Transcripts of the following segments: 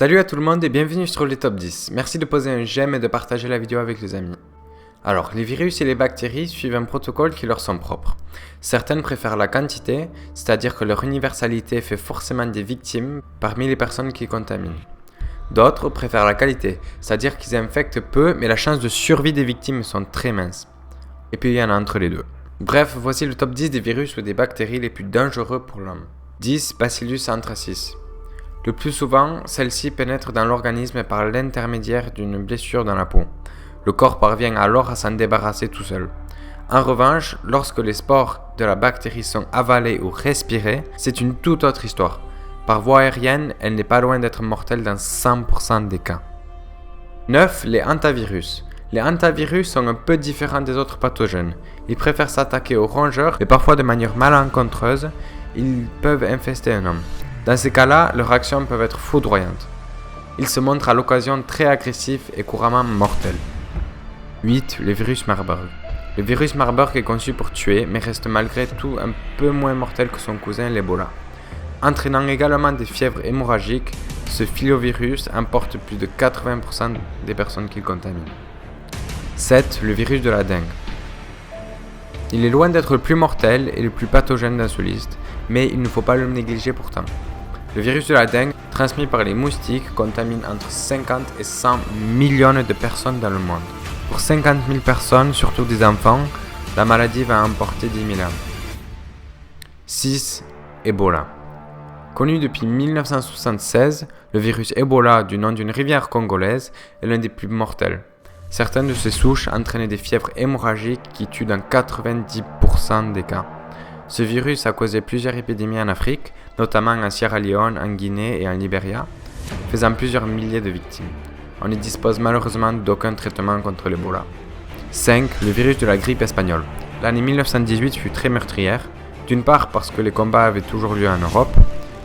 Salut à tout le monde et bienvenue sur les top 10. Merci de poser un j'aime et de partager la vidéo avec les amis. Alors, les virus et les bactéries suivent un protocole qui leur sont propres. Certaines préfèrent la quantité, c'est-à-dire que leur universalité fait forcément des victimes parmi les personnes qui contaminent. D'autres préfèrent la qualité, c'est-à-dire qu'ils infectent peu mais la chance de survie des victimes sont très minces. Et puis il y en a entre les deux. Bref, voici le top 10 des virus ou des bactéries les plus dangereux pour l'homme. 10. Bacillus anthracis. Le plus souvent, celle-ci pénètre dans l'organisme par l'intermédiaire d'une blessure dans la peau. Le corps parvient alors à s'en débarrasser tout seul. En revanche, lorsque les spores de la bactérie sont avalés ou respirés, c'est une toute autre histoire. Par voie aérienne, elle n'est pas loin d'être mortelle dans 100% des cas. 9. Les hantavirus. Les hantavirus sont un peu différents des autres pathogènes. Ils préfèrent s'attaquer aux rongeurs et parfois de manière malencontreuse, ils peuvent infester un homme. Dans ces cas-là, leurs actions peuvent être foudroyantes. Ils se montrent à l'occasion très agressifs et couramment mortels. 8. Le virus Marburg. Le virus Marburg est conçu pour tuer, mais reste malgré tout un peu moins mortel que son cousin l'Ebola. Entraînant également des fièvres hémorragiques, ce filovirus emporte plus de 80% des personnes qu'il contamine. 7. Le virus de la dengue. Il est loin d'être le plus mortel et le plus pathogène dans ce liste, mais il ne faut pas le négliger pourtant. Le virus de la dengue, transmis par les moustiques, contamine entre 50 et 100 millions de personnes dans le monde. Pour 50 000 personnes, surtout des enfants, la maladie va emporter 10 000 âmes. 6. Ebola. Connu depuis 1976, le virus Ebola, du nom d'une rivière congolaise, est l'un des plus mortels. Certaines de ces souches entraînent des fièvres hémorragiques qui tuent dans 90% des cas. Ce virus a causé plusieurs épidémies en Afrique, notamment en Sierra Leone, en Guinée et en Libéria, faisant plusieurs milliers de victimes. On ne dispose malheureusement d'aucun traitement contre l'Ebola. 5. Le virus de la grippe espagnole. L'année 1918 fut très meurtrière, d'une part parce que les combats avaient toujours lieu en Europe,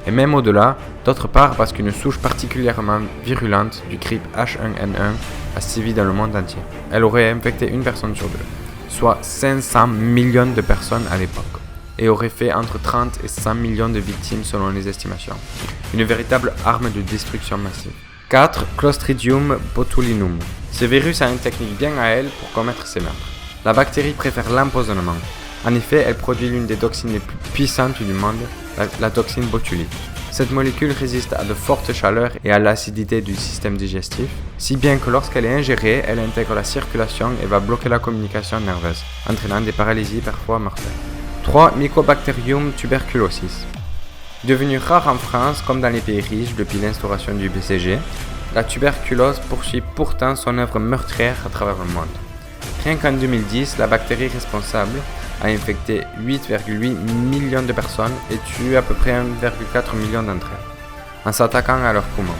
et même au-delà, d'autre part parce qu'une souche particulièrement virulente du grippe H1N1 a sévi dans le monde entier. Elle aurait infecté une personne sur deux, soit 500 millions de personnes à l'époque, et aurait fait entre 30 et 100 millions de victimes selon les estimations. Une véritable arme de destruction massive. 4. Clostridium botulinum. Ce virus a une technique bien à elle pour commettre ses meurtres. La bactérie préfère l'empoisonnement. En effet, elle produit l'une des toxines les plus puissantes du monde, la toxine botulite. Cette molécule résiste à de fortes chaleurs et à l'acidité du système digestif, si bien que lorsqu'elle est ingérée, elle intègre la circulation et va bloquer la communication nerveuse, entraînant des paralysies parfois mortelles. 3. Mycobacterium tuberculosis. Devenue rare en France comme dans les pays riches depuis l'instauration du BCG, la tuberculose poursuit pourtant son œuvre meurtrière à travers le monde. Rien qu'en 2010, la bactérie responsable a infecté 8,8 millions de personnes et tué à peu près 1,4 million d'entre elles, en s'attaquant à leurs poumons.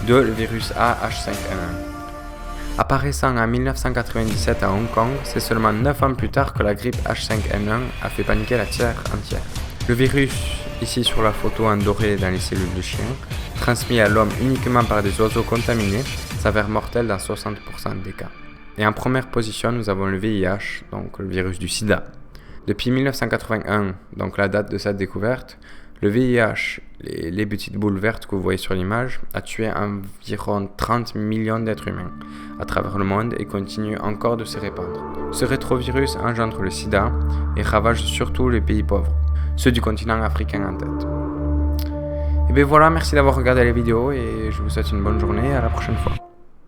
2. Le virus A/H5N1. Apparaissant en 1997 à Hong Kong, c'est seulement 9 ans plus tard que la grippe H5N1 a fait paniquer la Terre entière. Le virus, ici sur la photo en doré dans les cellules de chien, transmis à l'homme uniquement par des oiseaux contaminés, s'avère mortel dans 60% des cas. Et en première position, nous avons le VIH, donc le virus du sida. Depuis 1981, donc la date de sa découverte, le VIH, les petites boules vertes que vous voyez sur l'image, a tué environ 30 millions d'êtres humains à travers le monde et continue encore de se répandre. Ce rétrovirus engendre le sida et ravage surtout les pays pauvres, ceux du continent africain en tête. Et bien voilà, merci d'avoir regardé la vidéo et je vous souhaite une bonne journée et à la prochaine fois.